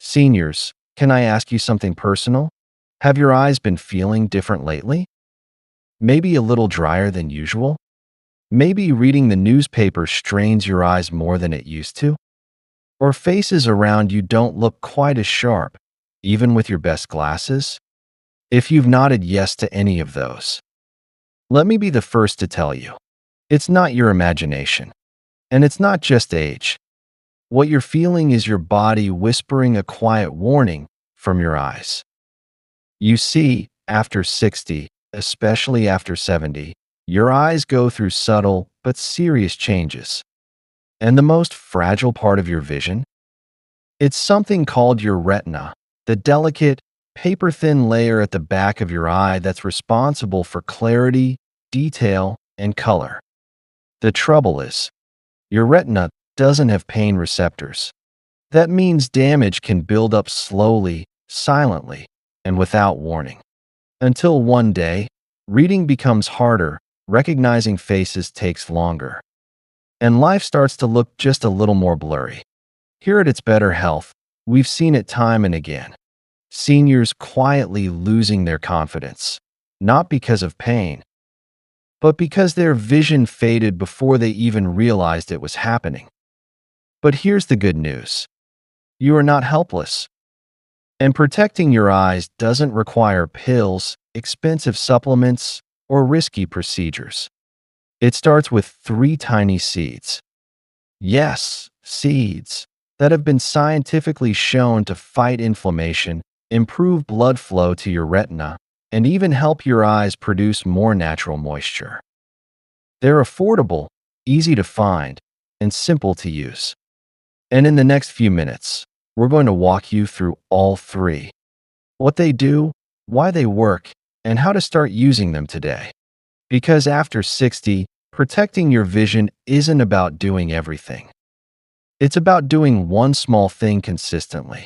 Seniors, can I ask you something personal? Have your eyes been feeling different lately? Maybe a little drier than usual? Maybe reading the newspaper strains your eyes more than it used to? Or faces around you don't look quite as sharp, even with your best glasses? If you've nodded yes to any of those, let me be the first to tell you, it's not your imagination, and it's not just age. What you're feeling is your body whispering a quiet warning from your eyes. You see, after 60, especially after 70, your eyes go through subtle but serious changes. And the most fragile part of your vision? It's something called your retina, the delicate, paper-thin layer at the back of your eye that's responsible for clarity, detail, and color. The trouble is, your retina doesn't have pain receptors. That means damage can build up slowly, silently, and without warning. Until one day, reading becomes harder, recognizing faces takes longer, and life starts to look just a little more blurry. Here at Its Better Health, we've seen it time and again. Seniors quietly losing their confidence, not because of pain, but because their vision faded before they even realized it was happening. But here's the good news. You are not helpless. And protecting your eyes doesn't require pills, expensive supplements, or risky procedures. It starts with 3 tiny seeds. Yes, seeds that have been scientifically shown to fight inflammation, improve blood flow to your retina, and even help your eyes produce more natural moisture. They're affordable, easy to find, and simple to use. And in the next few minutes, we're going to walk you through all 3. What they do, why they work, and how to start using them today. Because after 60, protecting your vision isn't about doing everything. It's about doing one small thing consistently.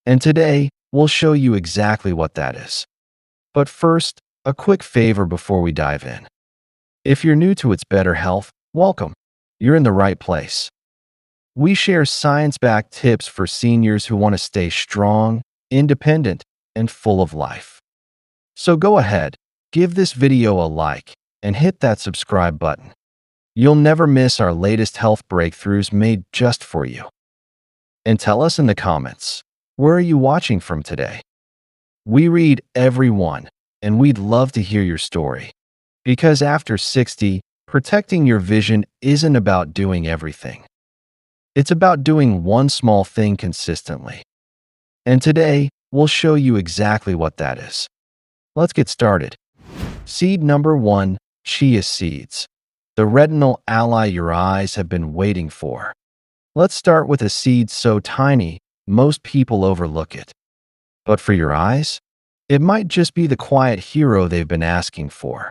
And today, we'll show you exactly what that is. But first, a quick favor before we dive in. If you're new to It's Better Health, welcome. You're in the right place. We share science-backed tips for seniors who want to stay strong, independent, and full of life. So go ahead, give this video a like, and hit that subscribe button. You'll never miss our latest health breakthroughs made just for you. And tell us in the comments, where are you watching from today? We read every one, and we'd love to hear your story. Because after 60, protecting your vision isn't about doing everything. It's about doing one small thing consistently. And today, we'll show you exactly what that is. Let's get started. Seed number 1, chia seeds. The retinal ally your eyes have been waiting for. Let's start with a seed so tiny, most people overlook it. But for your eyes, it might just be the quiet hero they've been asking for.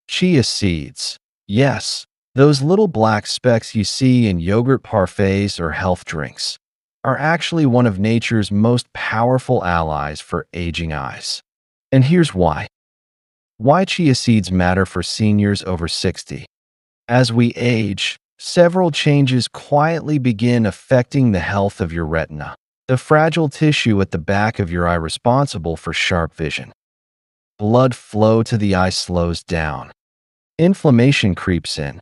Chia seeds. Yes, those little black specks you see in yogurt parfaits or health drinks are actually one of nature's most powerful allies for aging eyes. And here's why. Why chia seeds matter for seniors over 60. As we age, several changes quietly begin affecting the health of your retina, the fragile tissue at the back of your eye responsible for sharp vision. Blood flow to the eye slows down. Inflammation creeps in,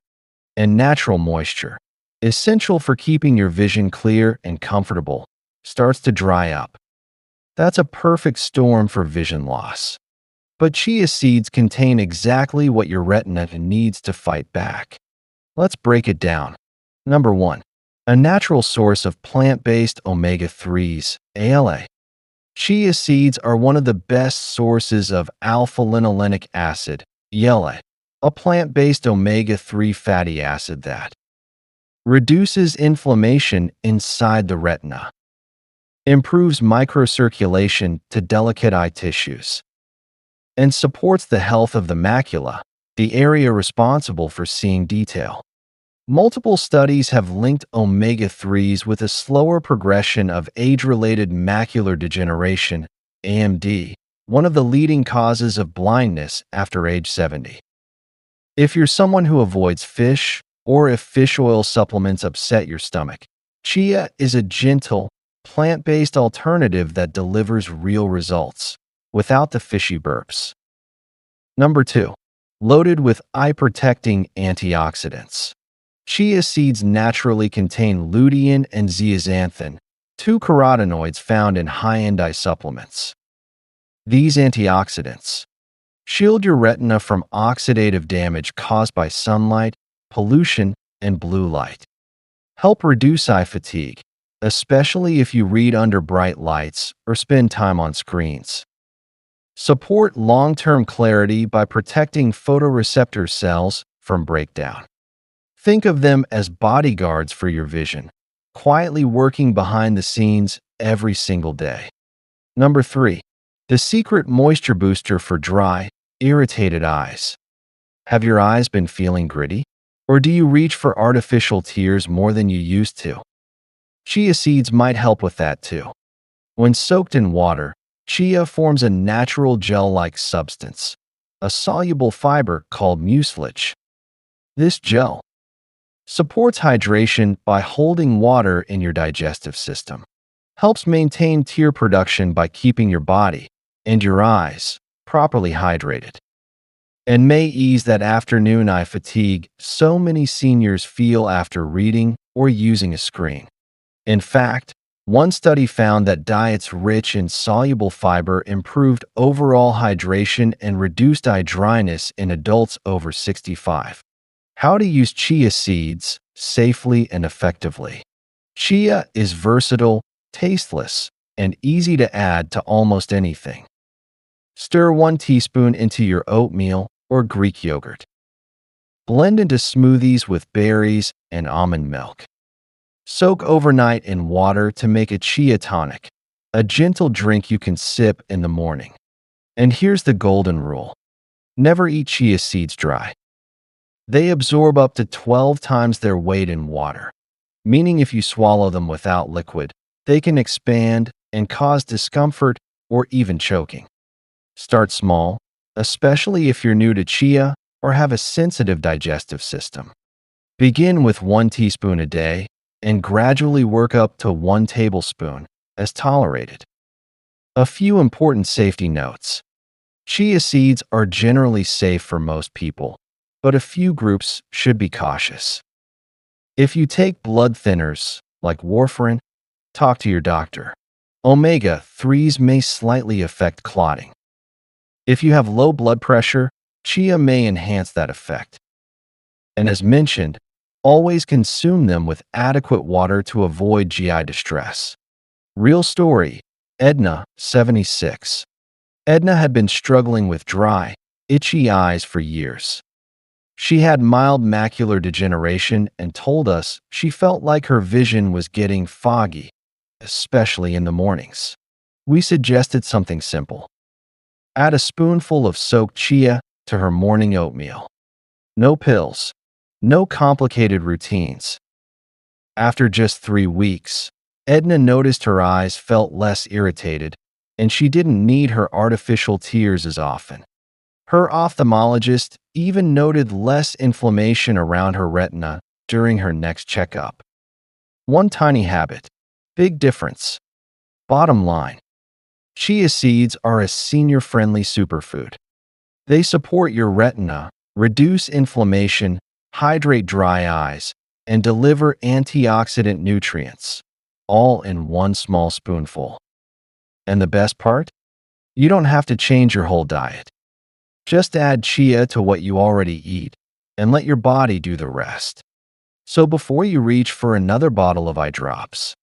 and natural moisture, essential for keeping your vision clear and comfortable, starts to dry up. That's a perfect storm for vision loss. But chia seeds contain exactly what your retina needs to fight back. Let's break it down. Number 1. A natural source of plant-based omega-3s, ALA. Chia seeds are one of the best sources of alpha-linolenic acid, ALA, a plant-based omega-3 fatty acid that reduces inflammation inside the retina, improves microcirculation to delicate eye tissues, and supports the health of the macula, the area responsible for seeing detail. Multiple studies have linked omega-3s with a slower progression of age-related macular degeneration, AMD, one of the leading causes of blindness after age 70. If you're someone who avoids fish, or if fish oil supplements upset your stomach, chia is a gentle, plant-based alternative that delivers real results without the fishy burps. Number 2. Loaded with eye-protecting antioxidants. Chia seeds naturally contain lutein and zeaxanthin, two carotenoids found in high-end eye supplements. These antioxidants shield your retina from oxidative damage caused by sunlight, pollution, and blue light. Help reduce eye fatigue, especially if you read under bright lights or spend time on screens. Support long-term clarity by protecting photoreceptor cells from breakdown. Think of them as bodyguards for your vision, quietly working behind the scenes every single day. Number 3. The secret moisture booster for dry, irritated eyes. Have your eyes been feeling gritty? Or do you reach for artificial tears more than you used to? Chia seeds might help with that too. When soaked in water, chia forms a natural gel-like substance, a soluble fiber called mucilage. This gel supports hydration by holding water in your digestive system, helps maintain tear production by keeping your body and your eyes properly hydrated, and may ease that afternoon eye fatigue so many seniors feel after reading or using a screen. In fact, one study found that diets rich in soluble fiber improved overall hydration and reduced eye dryness in adults over 65. How to use chia seeds safely and effectively. Chia is versatile, tasteless, and easy to add to almost anything. Stir 1 teaspoon into your oatmeal or Greek yogurt. Blend into smoothies with berries and almond milk. Soak overnight in water to make a chia tonic, a gentle drink you can sip in the morning. And here's the golden rule. Never eat chia seeds dry. They absorb up to 12 times their weight in water, meaning if you swallow them without liquid, they can expand and cause discomfort or even choking. Start small, especially if you're new to chia or have a sensitive digestive system. Begin with 1 teaspoon a day and gradually work up to 1 tablespoon as tolerated. A few important safety notes. Chia seeds are generally safe for most people, but a few groups should be cautious. If you take blood thinners like warfarin, talk to your doctor. Omega-3s may slightly affect clotting. If you have low blood pressure, chia may enhance that effect. And as mentioned, always consume them with adequate water to avoid GI distress. Real story, Edna, 76. Edna had been struggling with dry, itchy eyes for years. She had mild macular degeneration and told us she felt like her vision was getting foggy, especially in the mornings. We suggested something simple. Add a spoonful of soaked chia to her morning oatmeal. No pills, no complicated routines. After just 3 weeks, Edna noticed her eyes felt less irritated, and she didn't need her artificial tears as often. Her ophthalmologist even noted less inflammation around her retina during her next checkup. One tiny habit, big difference. Bottom line, chia seeds are a senior-friendly superfood. They support your retina, reduce inflammation, hydrate dry eyes, and deliver antioxidant nutrients, all in 1 small spoonful. And the best part? You don't have to change your whole diet. Just add chia to what you already eat and let your body do the rest. So before you reach for another bottle of eye drops,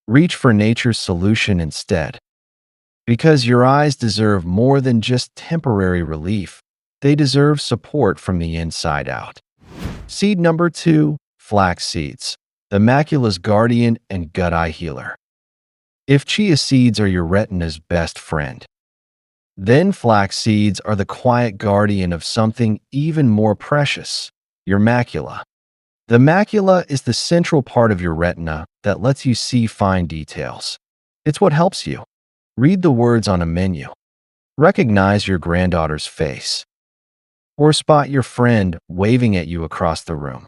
reach for nature's solution instead. Because your eyes deserve more than just temporary relief. They deserve support from the inside out. Seed number 2, flax seeds, the macula's guardian and gut eye healer. If chia seeds are your retina's best friend, then flax seeds are the quiet guardian of something even more precious, your macula. The macula is the central part of your retina that lets you see fine details. It's what helps you read the words on a menu, recognize your granddaughter's face, or spot your friend waving at you across the room.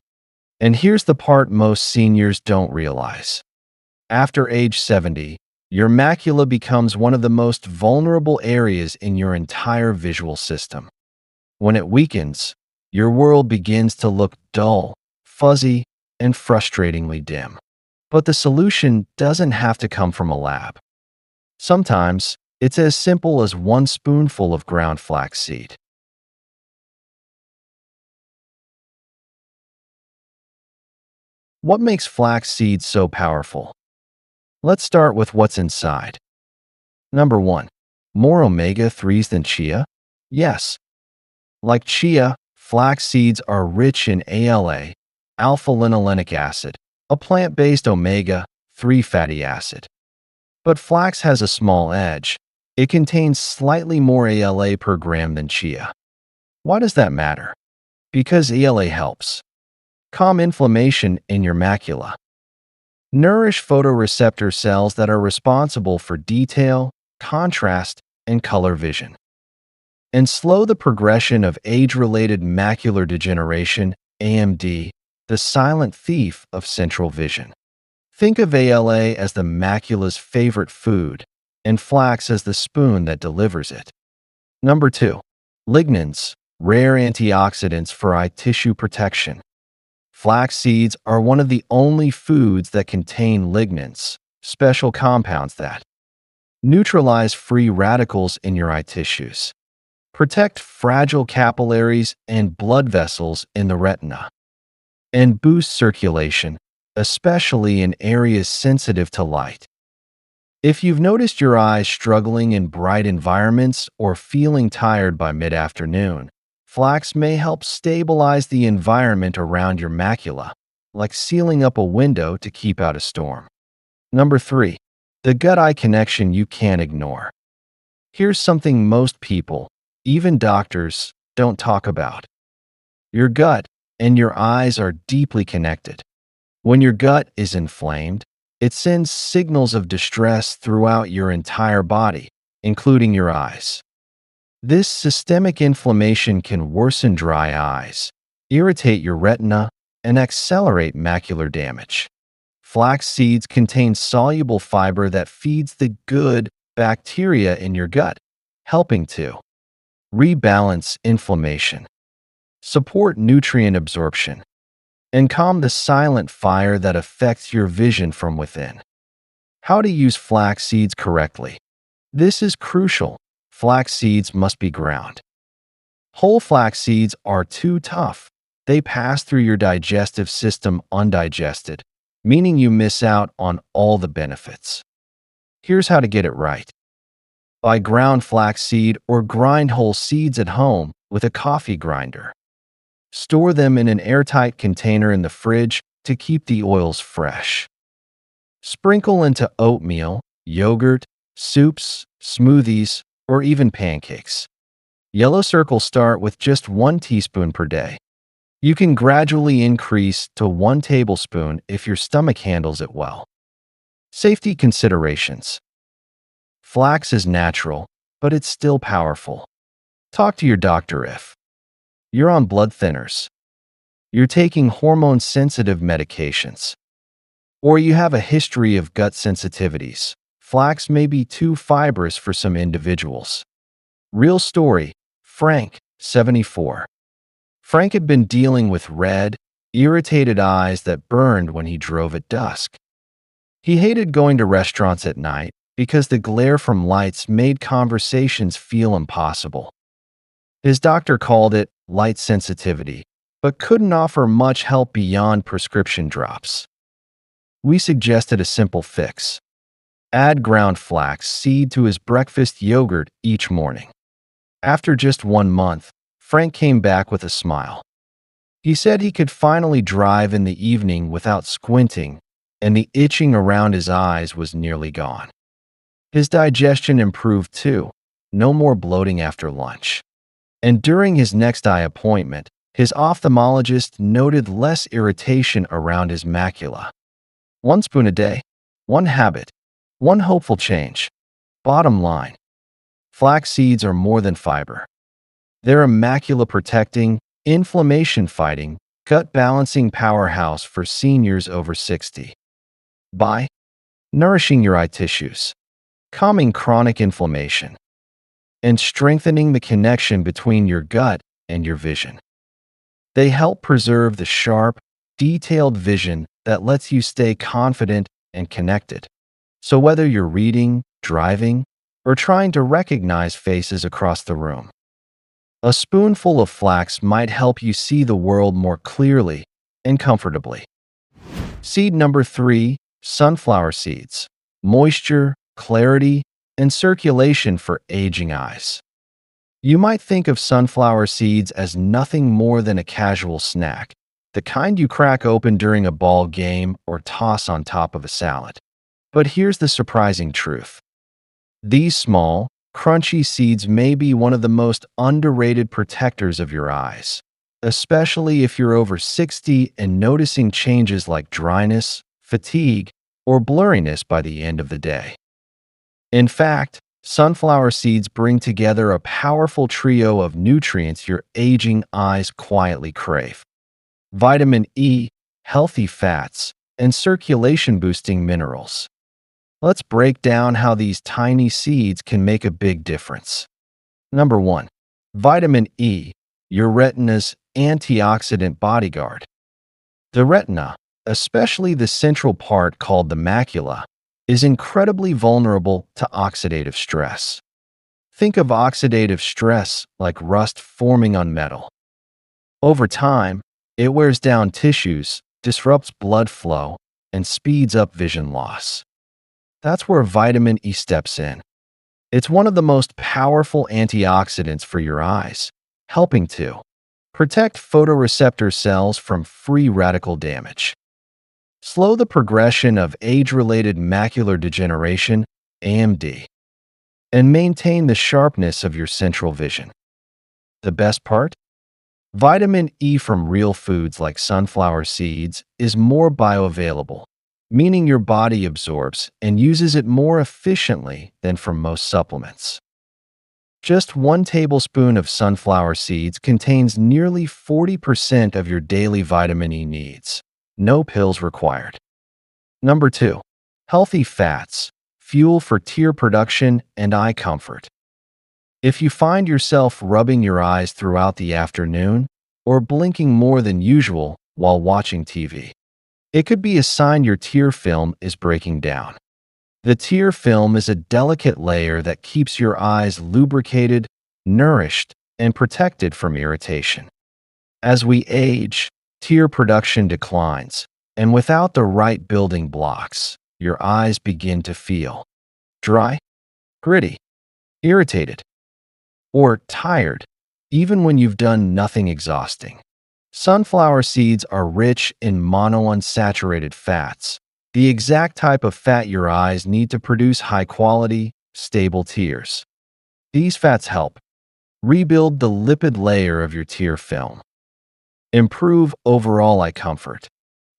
And here's the part most seniors don't realize. After age 70, your macula becomes one of the most vulnerable areas in your entire visual system. When it weakens, your world begins to look dull, fuzzy, and frustratingly dim. But the solution doesn't have to come from a lab. Sometimes, it's as simple as one spoonful of ground flaxseed. What makes flax seeds so powerful? Let's start with what's inside. Number 1. More omega-3s than chia? Yes. Like chia, flax seeds are rich in ALA, alpha-linolenic acid, a plant-based omega-3 fatty acid. But flax has a small edge. It contains slightly more ALA per gram than chia. Why does that matter? Because ALA helps calm inflammation in your macula, nourish photoreceptor cells that are responsible for detail, contrast, and color vision, and slow the progression of age-related macular degeneration, AMD, the silent thief of central vision. Think of ALA as the macula's favorite food, and flax as the spoon that delivers it. Number 2. Lignans, rare antioxidants for eye tissue protection. Flax seeds are one of the only foods that contain lignans, special compounds that neutralize free radicals in your eye tissues, protect fragile capillaries and blood vessels in the retina, and boost circulation, especially in areas sensitive to light. If you've noticed your eyes struggling in bright environments or feeling tired by mid-afternoon, flax may help stabilize the environment around your macula, like sealing up a window to keep out a storm. Number 3. The gut-eye connection you can't ignore. Here's something most people, even doctors, don't talk about. Your gut and your eyes are deeply connected. When your gut is inflamed, it sends signals of distress throughout your entire body, including your eyes. This systemic inflammation can worsen dry eyes, irritate your retina, and accelerate macular damage. Flax seeds contain soluble fiber that feeds the good bacteria in your gut, helping to rebalance inflammation, support nutrient absorption, and calm the silent fire that affects your vision from within. How to use flax seeds correctly. This is crucial. Flax seeds must be ground. Whole flax seeds are too tough. They pass through your digestive system undigested, meaning you miss out on all the benefits. Here's how to get it right. Buy ground flax seed or grind whole seeds at home with a coffee grinder. Store them in an airtight container in the fridge to keep the oils fresh. Sprinkle into oatmeal, yogurt, soups, smoothies, or even pancakes. Yellow circles start with just 1 teaspoon per day. You can gradually increase to 1 tablespoon if your stomach handles it well. Safety considerations. Flax is natural, but it's still powerful. Talk to your doctor if you're on blood thinners, you're taking hormone-sensitive medications, or you have a history of gut sensitivities. Flax may be too fibrous for some individuals. Real story, Frank, 74. Frank had been dealing with red, irritated eyes that burned when he drove at dusk. He hated going to restaurants at night because the glare from lights made conversations feel impossible. His doctor called it light sensitivity, but couldn't offer much help beyond prescription drops. We suggested a simple fix. Add ground flax seed to his breakfast yogurt each morning. After just 1 month, Frank came back with a smile. He said he could finally drive in the evening without squinting, and the itching around his eyes was nearly gone. His digestion improved too, no more bloating after lunch. And during his next eye appointment, his ophthalmologist noted less irritation around his macula. 1 spoon a day, 1 habit, 1 hopeful change. Bottom line, flax seeds are more than fiber. They're a macula-protecting, inflammation-fighting, gut-balancing powerhouse for seniors over 60. Buy nourishing your eye tissues, calming chronic inflammation, and strengthening the connection between your gut and your vision. They help preserve the sharp, detailed vision that lets you stay confident and connected. So whether you're reading, driving, or trying to recognize faces across the room, a spoonful of flax might help you see the world more clearly and comfortably. Seed number 3, sunflower seeds. Moisture, clarity, and circulation for aging eyes. You might think of sunflower seeds as nothing more than a casual snack, the kind you crack open during a ball game or toss on top of a salad. But here's the surprising truth. These small, crunchy seeds may be one of the most underrated protectors of your eyes, especially if you're over 60 and noticing changes like dryness, fatigue, or blurriness by the end of the day. In fact, sunflower seeds bring together a powerful trio of nutrients your aging eyes quietly crave: vitamin E, healthy fats, and circulation-boosting minerals. Let's break down how these tiny seeds can make a big difference. Number 1. Vitamin E, your retina's antioxidant bodyguard. The retina, especially the central part called the macula, is incredibly vulnerable to oxidative stress. Think of oxidative stress like rust forming on metal. Over time, it wears down tissues, disrupts blood flow, and speeds up vision loss. That's where vitamin E steps in. It's one of the most powerful antioxidants for your eyes, helping to protect photoreceptor cells from free radical damage, slow the progression of age-related macular degeneration, AMD, and maintain the sharpness of your central vision. The best part? Vitamin E from real foods like sunflower seeds is more bioavailable, meaning your body absorbs and uses it more efficiently than from most supplements. Just 1 tablespoon of sunflower seeds contains nearly 40% of your daily vitamin E needs. No pills required. Number 2. Healthy fats, fuel for tear production and eye comfort. If you find yourself rubbing your eyes throughout the afternoon or blinking more than usual while watching TV, it could be a sign your tear film is breaking down. The tear film is a delicate layer that keeps your eyes lubricated, nourished, and protected from irritation. As we age, tear production declines, and without the right building blocks, your eyes begin to feel dry, gritty, irritated, or tired, even when you've done nothing exhausting. Sunflower seeds are rich in monounsaturated fats, the exact type of fat your eyes need to produce high-quality, stable tears. These fats help rebuild the lipid layer of your tear film, improve overall eye comfort,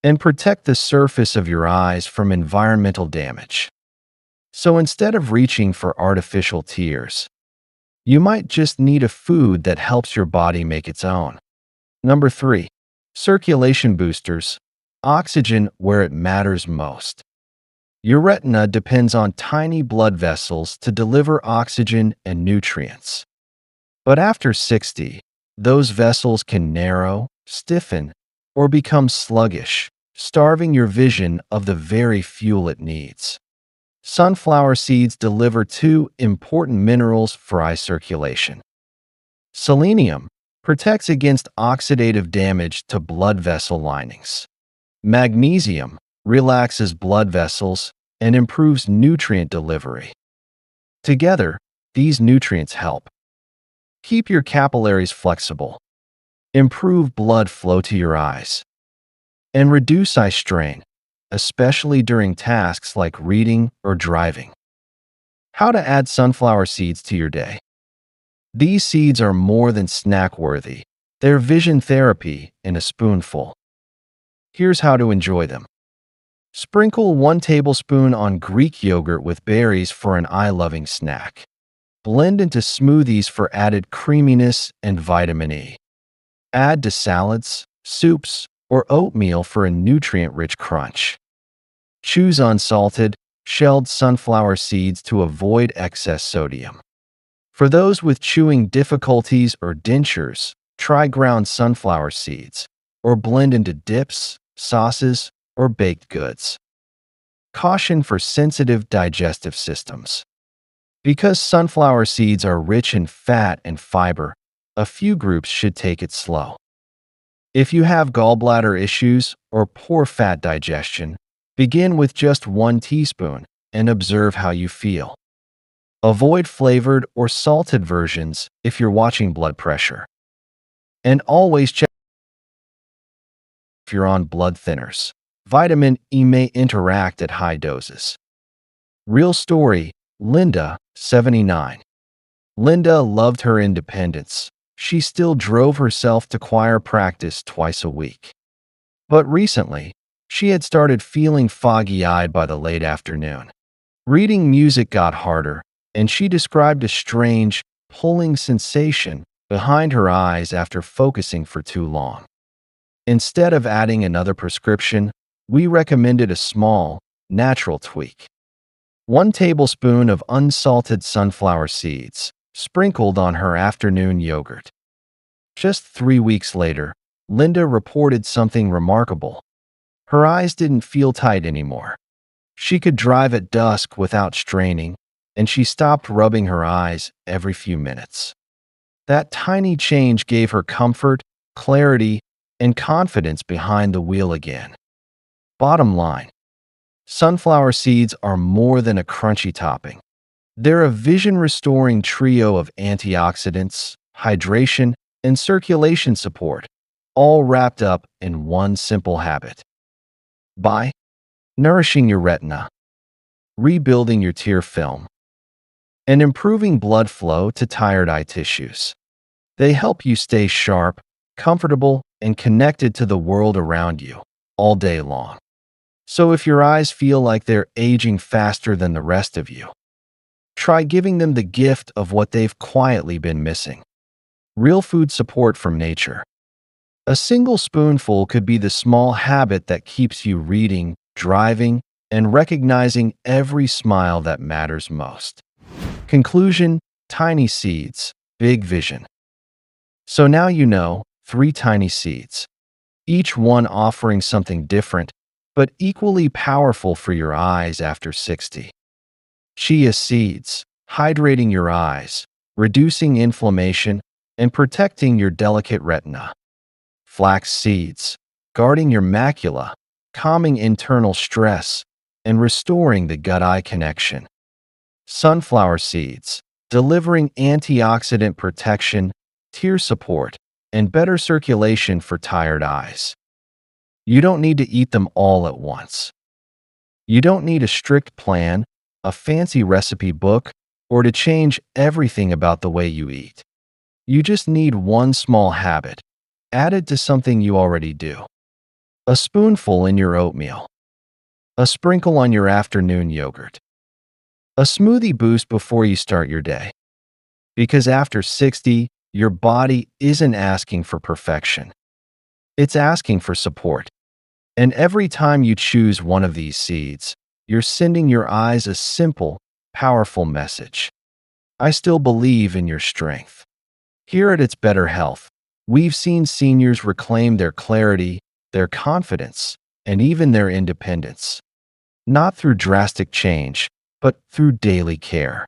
and protect the surface of your eyes from environmental damage. So instead of reaching for artificial tears, you might just need a food that helps your body make its own. Number 3. Circulation boosters. Oxygen where it matters most. Your retina depends on tiny blood vessels to deliver oxygen and nutrients. But after 60, those vessels can narrow, stiffen, or become sluggish, starving your vision of the very fuel it needs. Sunflower seeds deliver 2 important minerals for eye circulation. Selenium protects against oxidative damage to blood vessel linings. Magnesium relaxes blood vessels and improves nutrient delivery. Together, these nutrients help keep your capillaries flexible, improve blood flow to your eyes, and reduce eye strain, especially during tasks like reading or driving. How to add sunflower seeds to your day. These seeds are more than snack-worthy. They're vision therapy in a spoonful. Here's how to enjoy them. Sprinkle 1 tablespoon on Greek yogurt with berries for an eye-loving snack. Blend into smoothies for added creaminess and vitamin E. Add to salads, soups, or oatmeal for a nutrient-rich crunch. Choose unsalted, shelled sunflower seeds to avoid excess sodium. For those with chewing difficulties or dentures, try ground sunflower seeds or blend into dips, sauces, or baked goods. Caution for sensitive digestive systems. Because sunflower seeds are rich in fat and fiber, a few groups should take it slow. If you have gallbladder issues or poor fat digestion, begin with just 1 teaspoon and observe how you feel. Avoid flavored or salted versions if you're watching blood pressure. And always check if you're on blood thinners. Vitamin E may interact at high doses. Real story, Linda, 79. Linda loved her independence. She still drove herself to choir practice twice a week. But recently, she had started feeling foggy-eyed by the late afternoon. Reading music got harder, and she described a strange, pulling sensation behind her eyes after focusing for too long. Instead of adding another prescription, we recommended a small, natural tweak. 1 tablespoon of unsalted sunflower seeds, sprinkled on her afternoon yogurt. Just 3 weeks later, Linda reported something remarkable. Her eyes didn't feel tight anymore. She could drive at dusk without straining, and she stopped rubbing her eyes every few minutes. That tiny change gave her comfort, clarity, and confidence behind the wheel again. Bottom line, sunflower seeds are more than a crunchy topping. They're a vision-restoring trio of antioxidants, hydration, and circulation support, all wrapped up in one simple habit. By nourishing your retina, rebuilding your tear film, and improving blood flow to tired eye tissues. They help you stay sharp, comfortable, and connected to the world around you all day long. So if your eyes feel like they're aging faster than the rest of you, try giving them the gift of what they've quietly been missing. Real food support from nature. A single spoonful could be the small habit that keeps you reading, driving, and recognizing every smile that matters most. Conclusion: tiny seeds, big vision. So now you know, 3 tiny seeds, each one offering something different, but equally powerful for your eyes after 60. Chia seeds, hydrating your eyes, reducing inflammation, and protecting your delicate retina. Flax seeds, guarding your macula, calming internal stress, and restoring the gut-eye connection. Sunflower seeds, delivering antioxidant protection, tear support, and better circulation for tired eyes. You don't need to eat them all at once. You don't need a strict plan, a fancy recipe book, or to change everything about the way you eat. You just need one small habit, added to something you already do. A spoonful in your oatmeal. A sprinkle on your afternoon yogurt. A smoothie boost before you start your day. Because after 60, your body isn't asking for perfection. It's asking for support. And every time you choose one of these seeds, you're sending your eyes a simple, powerful message. I still believe in your strength. Here at It's Better Health, we've seen seniors reclaim their clarity, their confidence, and even their independence. Not through drastic change, but through daily care.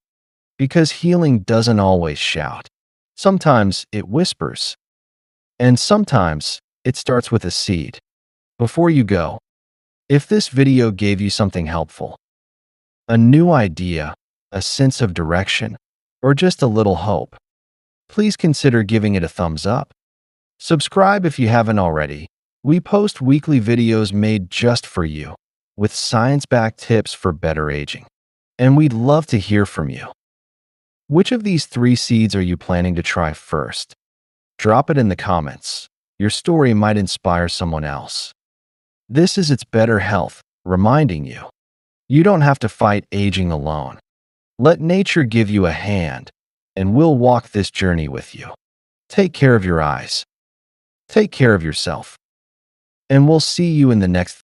Because healing doesn't always shout. Sometimes it whispers. And sometimes it starts with a seed. Before you go, if this video gave you something helpful, a new idea, a sense of direction, or just a little hope, please consider giving it a thumbs up. Subscribe if you haven't already. We post weekly videos made just for you, with science-backed tips for better aging. And we'd love to hear from you. Which of these 3 seeds are you planning to try first? Drop it in the comments. Your story might inspire someone else. This is It's Better Health, reminding you, you don't have to fight aging alone. Let nature give you a hand, and we'll walk this journey with you. Take care of your eyes. Take care of yourself. And we'll see you in the next